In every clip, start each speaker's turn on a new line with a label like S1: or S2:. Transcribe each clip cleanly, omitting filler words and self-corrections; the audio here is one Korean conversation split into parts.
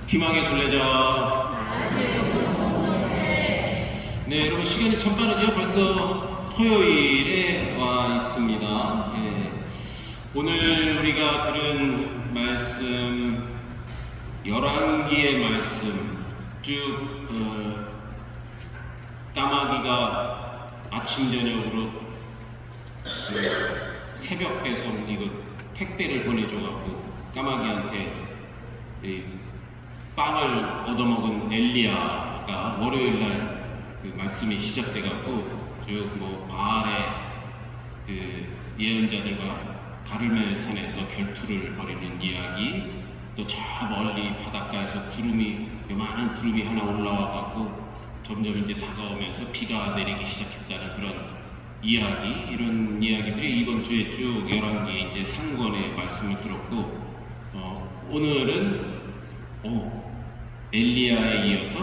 S1: 희망의 순례자. 네, 여러분 시간이 참 빠르죠? 벌써 토요일에 와 있습니다. 오늘 우리가 들은 말씀, 열왕기의 말씀 쭉 까마귀가 아침 저녁으로 새벽 배송 이거 택배를 보내줘갖고 까마귀한테 빵을 얻어먹은 엘리야가 월요일날 그 말씀이 시작돼갖고 쭉 뭐 바알의 그 예언자들과 가르멜산에서 결투를 벌이는 이야기, 또 저 멀리 바닷가에서 요만한 구름이 하나 올라와갖고 점점 이제 다가오면서 비가 내리기 시작했다는 그런 이야기, 이런 이야기들이 이번 주에 쭉 열왕기 이제 상권의 말씀을 들었고, 오늘은 엘리야에 이어서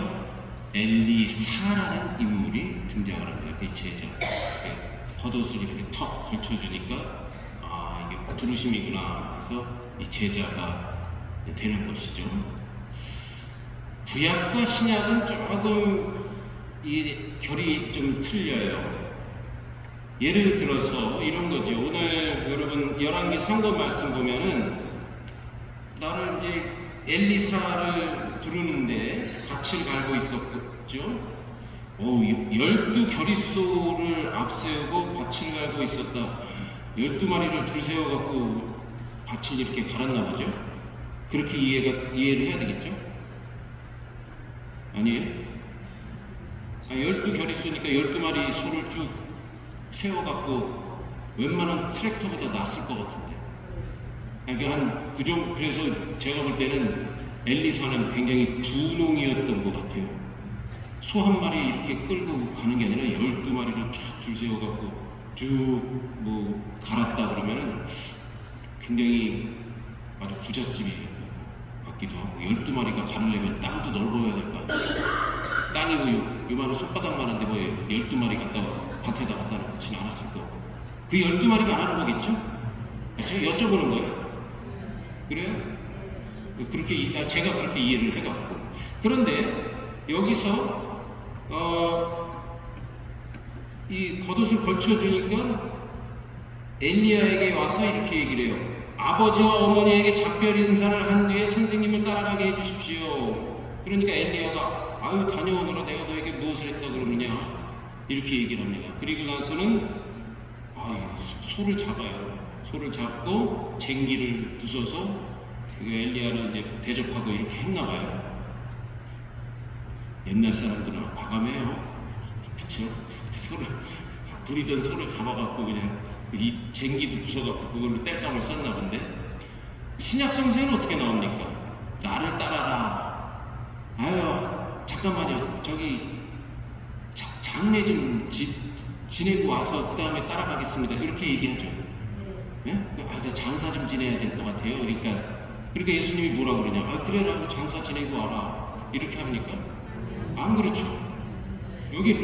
S1: 엘리사라는 인물이 등장을 합니다. 그 제자. 겉옷을 이렇게 턱 걸쳐주니까 이게 부르심이구나 해서 이 제자가 되는 것이죠. 구약과 신약은 조금 이 결이 좀 틀려요. 예를 들어서 이런 거죠. 오늘 여러분 열왕기 상권 말씀 보면은 나를 이제 엘리사를 부르는데 밭을 갈고 있었죠. 12겨릿소를 앞세우고 밭을 갈고 있었다. 12마리를 줄 세워갖고 밭을 이렇게 갈았나 보죠. 그렇게 이해를 해야 되겠죠? 아니에요? 12겨릿소니까 12마리 소를 쭉 세워갖고 웬만한 트랙터보다 낫을 것 같은데. 그러니까 그래서 제가 볼 때는 엘리사는 굉장히 두농이었던 것 같아요. 소 한 마리 이렇게 끌고 가는 게 아니라 12마리를 쫙 줄 세워갖고 쭉 뭐 갈았다 그러면 굉장히 아주 부잣집이 같기도 하고, 12마리가 가르려면 땅도 넓어야 될 거 아니에요. 땅이 뭐 요만한 손바닥만한데 뭐 12마리 갖다 밭에다 갖다 놓지는 않았을 거고, 그 12마리가 안 하는 거겠죠? 제가 여쭤보는 거예요. 그래요? 제가 그렇게 이해를 해갖고. 그런데 여기서 이 겉옷을 걸쳐주니까 엘리야에게 와서 이렇게 얘기를 해요. 아버지와 어머니에게 작별 인사를 한 뒤에 선생님을 따라가게 해주십시오. 그러니까 엘리야가 다녀오느라 내가 너에게 무엇을 했다 그러느냐 이렇게 얘기를 합니다. 그리고 나서는 소를 잡아요. 소를 잡고 쟁기를 부숴서 엘리야를 이제 대접하고 이렇게 했나 봐요. 옛날 사람들은 과감해요. 그쵸? 부리던 소를 잡아갖고 그냥 이 쟁기도 부숴갖고 그걸로 땔감을 썼나 본데, 신약 성서에는 어떻게 나옵니까? 나를 따라라. 잠깐만요. 저기 장례 좀 지내고 와서 그 다음에 따라가겠습니다. 이렇게 얘기하죠. 나 장사 좀 지내야 될 것 같아요. 그러니까 예수님이 뭐라 그러냐? 그래라, 장사 지내고 와라. 이렇게 합니까? 안 그렇죠. 여기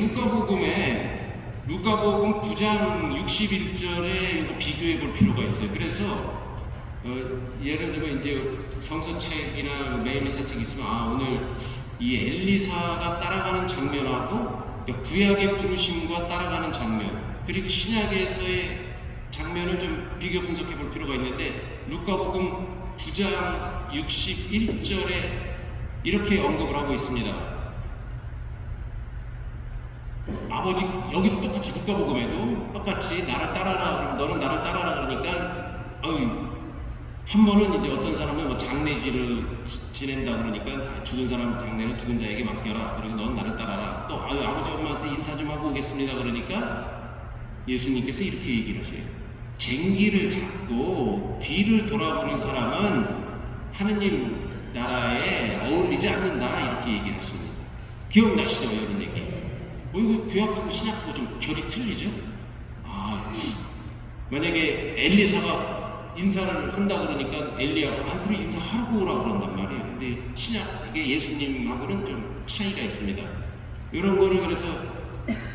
S1: 루카복음 9장 61절에 비교해 볼 필요가 있어요. 그래서 예를 들면 이제 성서책이나 매일매사책 있으면 오늘 이 엘리사가 따라가는 장면하고 구약의 부르심과 따라가는 장면, 그리고 신약에서의 장면을 좀 비교 분석해 볼 필요가 있는데, 루카복음 9장 61절에 이렇게 언급을 하고 있습니다. 아버지, 여기도 똑같이 루카복음에도 똑같이 나를 따라라, 너는 나를 따라라 그러니까 한 번은 이제 어떤 사람은 뭐 장례지를 지낸다 그러니까 죽은 사람 장례는 죽은 자에게 맡겨라. 그리고 넌 나를 따라라. 또 아버지 엄마한테 인사 좀 하고 오겠습니다 그러니까 예수님께서 이렇게 얘기를 하세요. 쟁기를 잡고 뒤를 돌아보는 사람은 하느님 나라에 어울리지 않는다 이렇게 얘기를 하십니다. 기억나시죠? 이런 얘기. 이거 구약하고 신약하고 좀 결이 틀리죠? 만약에 엘리사가 인사를 한다 그러니까 엘리야가 그래 인사하고 오라 그런단 말이에요. 근데 신약에 예수님하고는 좀 차이가 있습니다. 이런 거를 그래서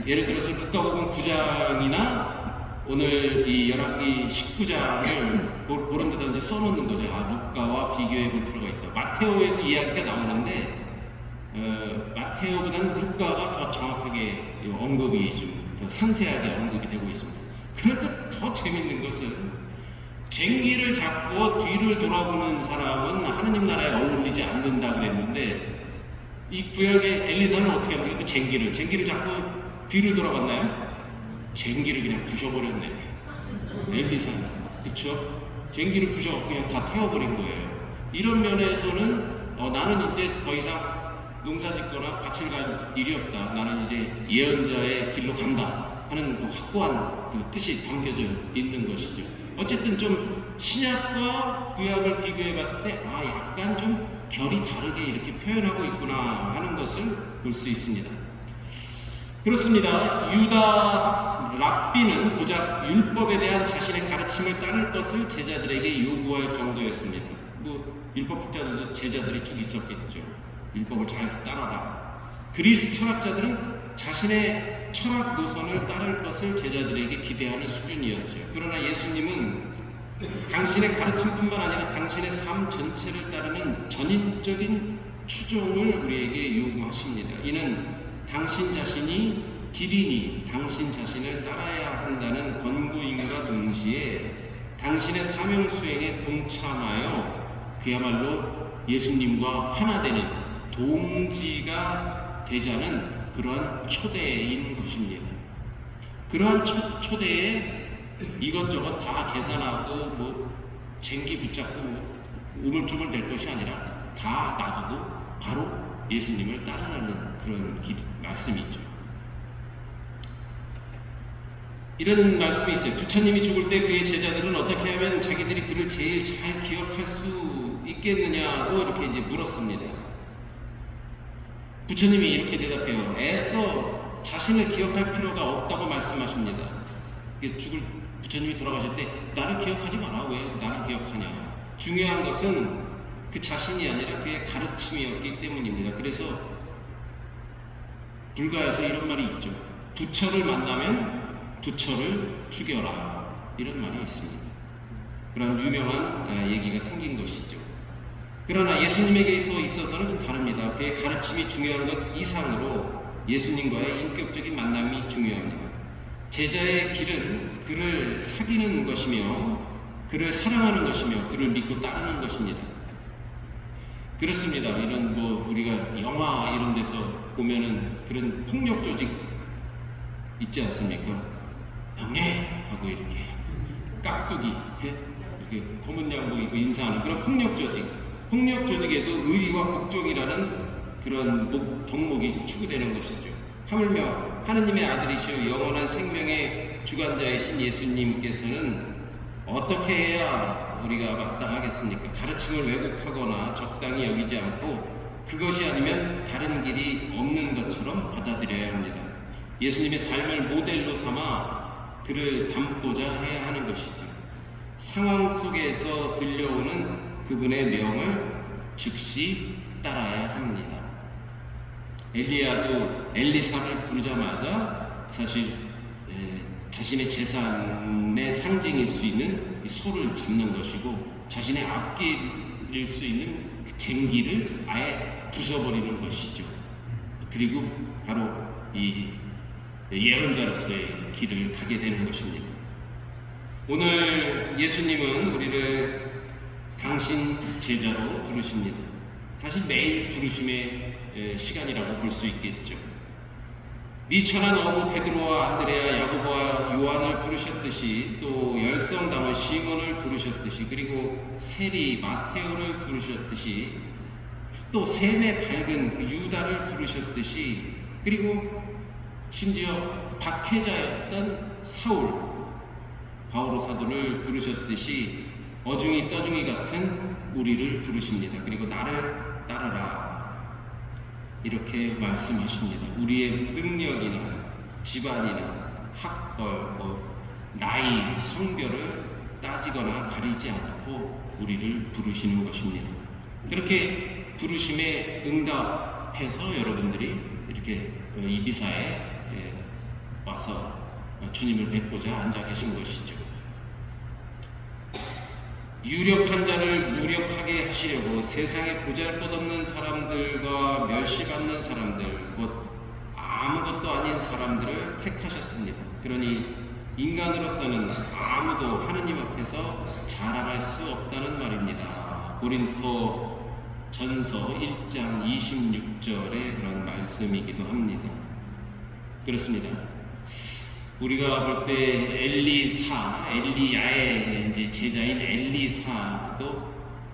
S1: 예를 들어서 루카복음 9장이나 오늘 이 열왕기 19장을 그런 데다 이제 써놓는 거죠. 루카와 누가와 비교해 볼 필요가 있다. 마테오에도 이야기가 나오는데 마테오보다는 누가가 더 정확하게 언급이 좀 더 상세하게 언급이 되고 있습니다. 그런데 더 재밌는 것은 쟁기를 잡고 뒤를 돌아보는 사람은 하느님 나라에 어울리지 않는다 그랬는데 이 구약의 엘리사는 어떻게 합니까? 그 쟁기를 잡고 뒤를 돌아봤나요? 쟁기를 그냥 부셔버렸네. 엘리사는. 그쵸? 쟁기를 부셔 그냥 다 태워버린 거예요. 이런 면에서는 나는 이제 더 이상 농사 짓거나 밭을 갈 일이 없다. 나는 이제 예언자의 길로 간다 하는 그 확고한 그 뜻이 담겨져 있는 것이죠. 어쨌든 좀 신약과 구약을 비교해 봤을 때 약간 좀 결이 다르게 이렇게 표현하고 있구나 하는 것을 볼 수 있습니다. 그렇습니다. 유다 랍비는 고작 율법에 대한 자신의 가르침을 따를 것을 제자들에게 요구할 정도였습니다. 율법 학자들도 제자들이 쭉 있었겠죠. 율법을 잘 따라라. 그리스 철학자들은 자신의 철학 노선을 따를 것을 제자들에게 기대하는 수준이었죠. 그러나 예수님은 당신의 가르침뿐만 아니라 당신의 삶 전체를 따르는 전인적인 추종을 우리에게 요구하십니다. 이는 당신 자신이 길이니 당신 자신을 따라야 한다는 권고임과 동시에 당신의 사명 수행에 동참하여 그야말로 예수님과 하나 되는 동지가 되자는 그러한 초대인 것입니다. 그러한 초대에 이것저것 다 계산하고 쟁기 붙잡고 우물쭈물 될 것이 아니라 다 놔두고 바로 예수님을 따라가는 그런 말씀이죠. 이런 말씀이 있어요. 부처님이 죽을 때 그의 제자들은 어떻게 하면 자기들이 그를 제일 잘 기억할 수 있겠느냐고 이렇게 이제 물었습니다. 부처님이 이렇게 대답해요. 애써 자신을 기억할 필요가 없다고 말씀하십니다. 부처님이 돌아가실 때 나를 기억하지 마라. 왜 나를 기억하냐. 중요한 것은 그 자신이 아니라 그의 가르침이었기 때문입니다. 그래서 불가에서 이런 말이 있죠. 부처를 만나면 부처를 죽여라. 이런 말이 있습니다. 그런 유명한 얘기가 생긴 것이죠. 그러나 예수님에게 있어서는 좀 다릅니다. 그의 가르침이 중요한 것 이상으로 예수님과의 인격적인 만남이 중요합니다. 제자의 길은 그를 사귀는 것이며 그를 사랑하는 것이며 그를 믿고 따르는 것입니다. 그렇습니다. 이런 우리가 영화 이런 데서 보면은 그런 폭력 조직 있지 않습니까? 형님 하고 이렇게 깍두기 이렇게 검은 양복 입고 인사하는 그런 폭력 조직에도 의리와 복종이라는 그런 덕목이 추구되는 것이죠. 하물며 하느님의 아들이시오 영원한 생명의 주관자이신 예수님께서는 어떻게 해야 우리가 마땅하겠습니까? 가르침을 왜곡하거나 적당히 여기지 않고 그것이 아니면 다른 길이 없는 것처럼 받아들여야 합니다. 예수님의 삶을 모델로 삼아 그를 닮고자 해야 하는 것이죠. 상황 속에서 들려오는 그분의 명을 즉시 따라야 합니다. 엘리야도 엘리사를 부르자마자 사실 자신의 재산의 상징일 수 있는 이 소를 잡는 것이고 자신의 앞길일 수 있는 그 쟁기를 아예 부숴버리는 것이죠. 그리고 바로 이 예언자로서의 길을 가게 되는 것입니다. 오늘 예수님은 우리를 당신 제자로 부르십니다. 사실 매일 부르심의 시간이라고 볼 수 있겠죠. 미천한 어부 베드로와 안드레아, 야고보와 요한을 부르셨듯이 또 열성담은 시몬을 부르셨듯이 그리고 세리 마테오를 부르셨듯이 또 셈에 밝은 그 유다를 부르셨듯이 그리고 심지어 박해자였던 사울 바오로 사도를 부르셨듯이 어중이 떠중이 같은 우리를 부르십니다. 그리고 나를 따르라 이렇게 말씀하십니다. 우리의 능력이나 집안이나 학벌, 나이, 성별을 따지거나 가리지 않고 우리를 부르시는 것입니다. 그렇게 부르심에 응답해서 여러분들이 이렇게 이비사에 와서 주님을 뵙고자 앉아 계신 것이죠. 유력한 자를 무력하게 하시려고 세상에 보잘것없는 사람들과 멸시받는 사람들, 곧 아무것도 아닌 사람들을 택하셨습니다. 그러니 인간으로서는 아무도 하느님 앞에서 자랑할 수 없다는 말입니다. 고린토 전서 1장 26절의 그런 말씀이기도 합니다. 그렇습니다. 우리가 볼 때 엘리야의 이제 제자인 엘리사도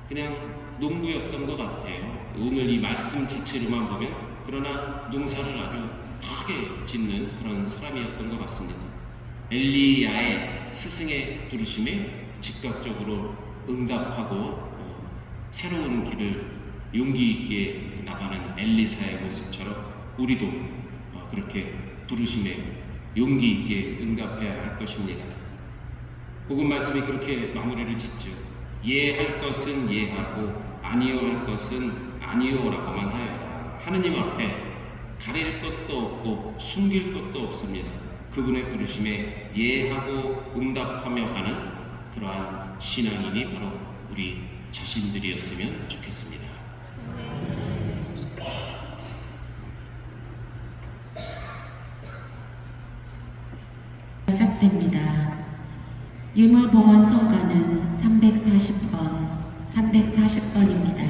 S1: 그냥 농부였던 것 같아요. 오늘 이 말씀 자체로만 보면, 그러나 농사를 아주 크게 짓는 그런 사람이었던 것 같습니다. 엘리야의 스승의 부르심에 즉각적으로 응답하고 새로운 길을 용기 있게 나가는 엘리사의 모습처럼 우리도 그렇게 부르심에 용기 있게 응답해야 할 것입니다. 복음 말씀이 그렇게 마무리를 짓죠. 예할 것은 예하고 아니요 할 것은 아니요라고만 하여라. 하느님 앞에 가릴 것도 없고 숨길 것도 없습니다. 그분의 부르심에 예하고 응답하며 가는 그러한 신앙인이 바로 우리 자신들이었으면 좋겠습니다.
S2: 시작됩니다. 유물봉헌 성가는 340번입니다.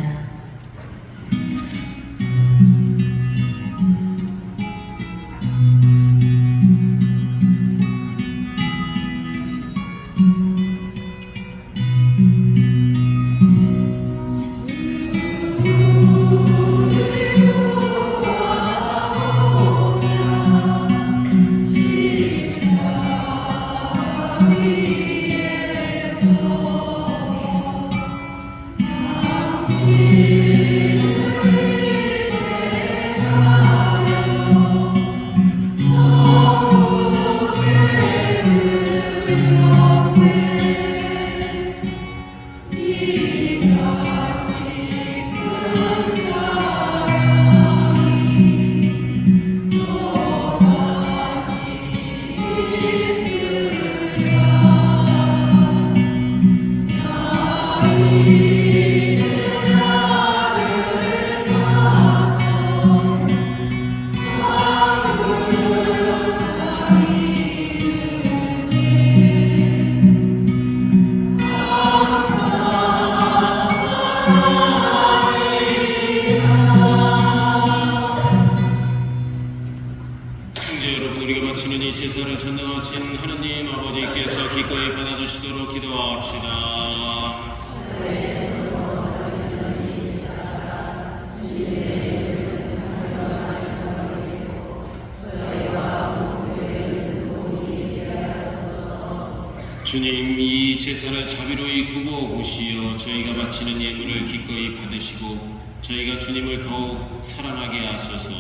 S1: 주님, 이 제사를 자비로이 굽어 보시어 저희가 바치는 예물을 기꺼이 받으시고 저희가 주님을 더욱 사랑하게 하소서.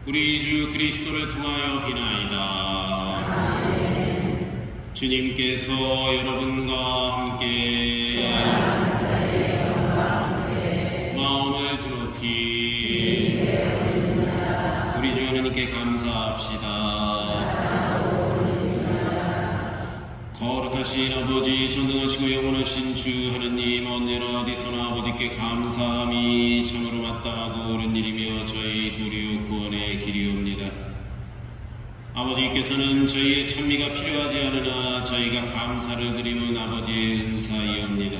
S1: 우리 주 그리스도를 통하여 비나이다. 주님께서 여러분과 함께 마음을 드높이 우리 주 하나님께 감사합시다. 거룩하신 아버지, 전능하시고 영원하신 주 하느님, 언제나 어디서나 아버지께 감사함이 참으로 마땅하고 옳은 일이며 저희 도리오 구원의 길이옵니다. 아버지께서는 저희의 찬미가 필요하지 않으나 저희가 감사를 드리는 아버지의 은사이옵니다.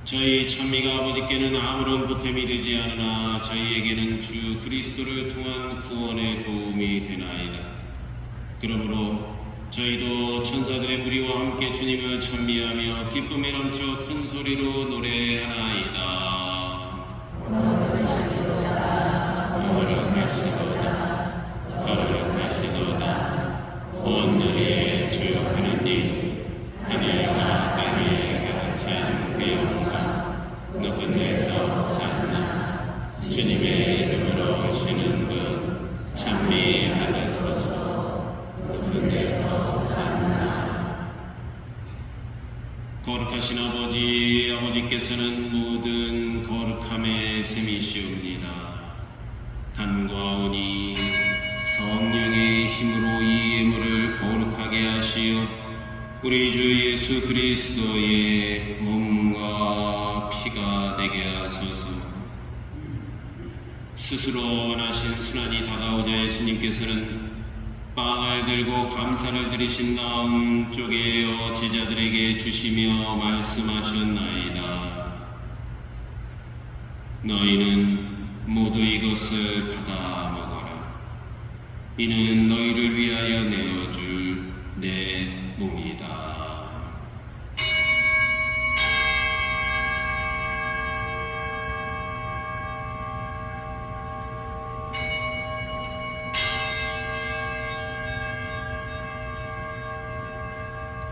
S1: 저희 찬미가 아버지께는 아무런 보탬이 되지 않으나 저희에게는 주 그리스도를 통한 구원의 도움이 되나이다. 그러므로 저희도 천사들의 무리와 함께 주님을 찬미하며 기쁨에 넘쳐 큰 소리로 노래하나이다.
S2: 거룩하시도다,
S1: 거룩하시도다, 거룩하시도다. 오늘의 주 하나님, 하늘과 땅에 가득한 그 영광, 높은 데서 사나 주님의 이름으로 오시는 분 찬미하옵소서. 높은 데서 거룩하신 아버지, 아버지께서는 모든 거룩함의 셈이시옵니다. 간과하오니 성령의 힘으로 이 예물을 거룩하게 하시어 우리 주 예수 그리스도의 몸과 피가 되게 하소서. 스스로 원하신 순환이 다가오자 예수님께서는 빵을 들고 감사를 드리신 다음 쪼개어 제자들에게 주시며 말씀하셨나이다. 너희는 모두 이것을 받아 먹어라. 이는 너희를 위하여 내어줄 내 몸이다.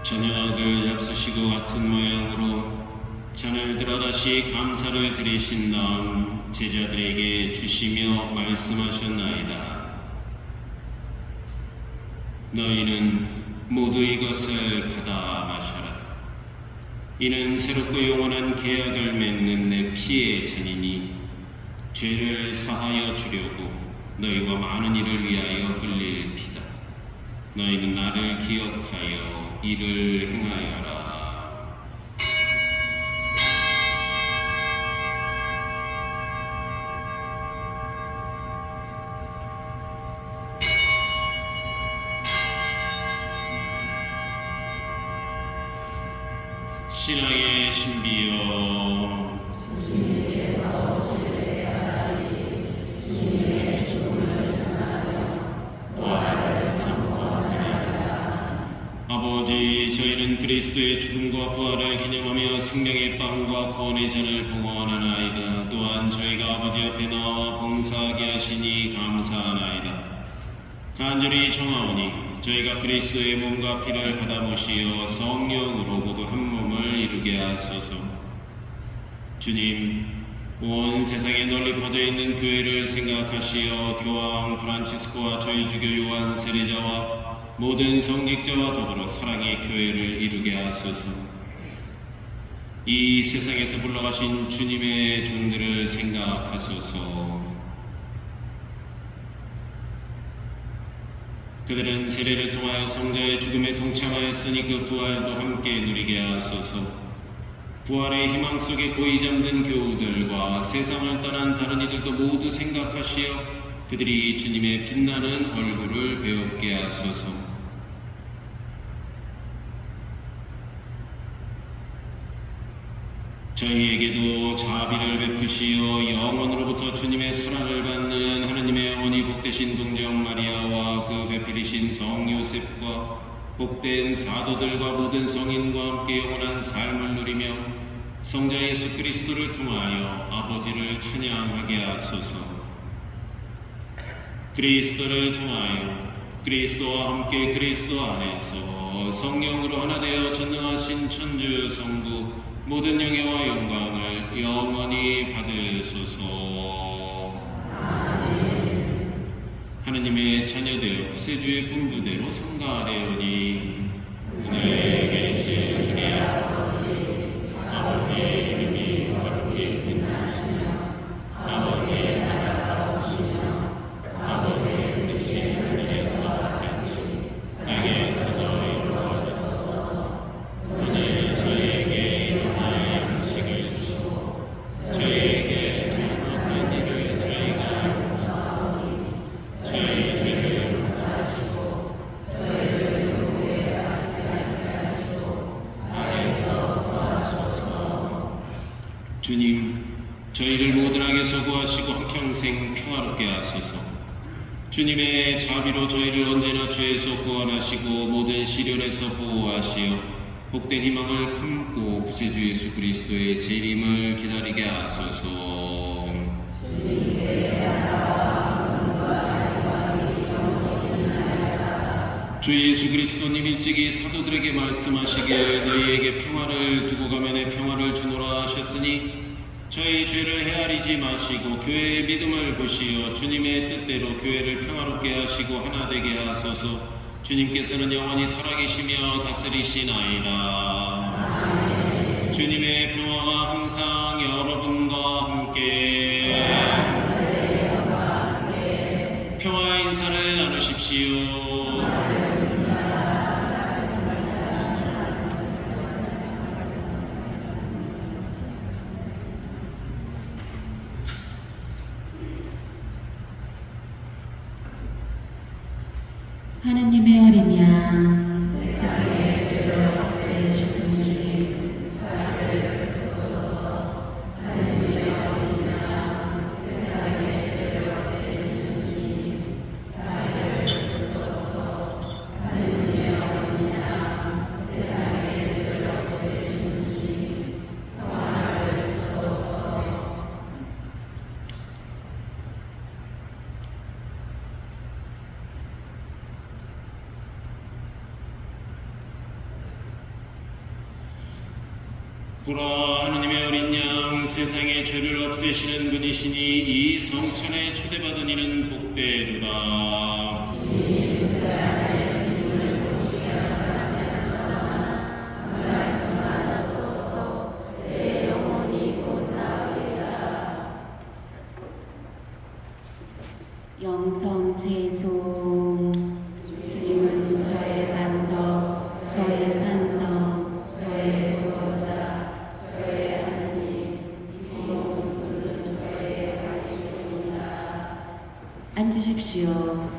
S1: 저녁을 잡수시고 같은 모양으로 잔을 들어 다시 감사를 드리신 다음 제자들에게 주시며 말씀하셨나이다. 너희는 모두 이것을 받아 마셔라. 이는 새롭고 영원한 계약을 맺는 내 피의 잔이니 죄를 사하여 주려고 너희와 많은 이를 위하여 흘릴 피다. 너희는 나를 기억하여 이를 행하여라. 신앙의 신비여, 아버지, 저희는 그리스도의 죽음과 부활을 기념하며 생명의 빵과 구원의 잔을 봉헌하나이다. 또한 저희가 아버지 앞에 나와 봉사하게 하시니 감사하나이다. 간절히 청하오니 저희가 그리스도의 몸과 피를 받아 모시어 성령으로 모두 한 몸을 이루게 하소서. 주님, 온 세상에 널리 퍼져 있는 교회를 생각하시어 교황 프란치스코와 저희 주교 요한 세례자와 모든 성직자와 더불어 사랑의 교회를 이루게 하소서. 이 세상에서 불러가신 주님의 종들을 생각하소서. 그들은 세례를 통하여 성자의 죽음에 동참하였으니 그 부활도 함께 누리게 하소서. 부활의 희망 속에 고이 잠든 교우들과 세상을 떠난 다른 이들도 모두 생각하시어 그들이 주님의 빛나는 얼굴을 배웁게 하소서. 저희에게도 자비를 베푸시어 영원으로부터 주님의 사랑을 받는 하느님의 어머니 복되신 동정 마리아와 그 배필이신 성 요셉과 복된 사도들과 모든 성인과 함께 영원한 삶을 누리며 성자 예수 그리스도를 통하여 아버지를 찬양하게 하소서. 그리스도를 통하여 그리스도와 함께 그리스도 안에서 성령으로 하나 되어 전능하신 천주 성부 모든 영예와 영광을 영원히 받으소서. 하느님의 자녀되어 구세주의 분부대로 성가하려니 오늘 계신 우리 아버지의 이름이 거룩히 빛나시며 아버지의 나라가 오시며 아버지의 뜻이 하늘에서 같이 땅에서도 이루어져서 오늘 저희에게 일용할 양식을 주시고 저희에게 잘못한 일을 저희가 용서하오니 저희 죄를 용서하시고 저희를 유혹에 빠지지 않게 하시고 악에서 구하소서. 주님, 저희를 모든 악에서 구하시고 한평생 평화롭게 하소서. 주님의 자비로 저희를 언제나 죄에서 구원하시고 모든 시련에서 보호하시어 복된 희망을 품고 구세주 예수 그리스도의 재림을 기다리게 하소서. 주 예수 그리스도님 일찍이 사도들에게 말씀하시길 너희에게 평화를 두고 가며 내 평화를 주노라 하셨으니 저희 죄를 헤아리지 마시고 교회의 믿음을 보시어 주님의 뜻대로 교회를 평화롭게 하시고 하나 되게 하소서. 주님께서는 영원히 살아계시며 다스리시나이다. 주님의 평화가 항상 여러분과 함께 평화의 인사를 나누십시오.
S2: 하느님의 어린 양 세상의 죄를 없애시는 주님
S1: 보라, 하느님의 어린 양 세상의 죄를 없애시는 분이시니 이 성천에 초대받은 이는 복되도다.
S2: 영성 제송 주님은 저의 반석 저의 산성 저의 구원자 저의 하나님 이 모습은 저의 가시입니다. 앉으십시오.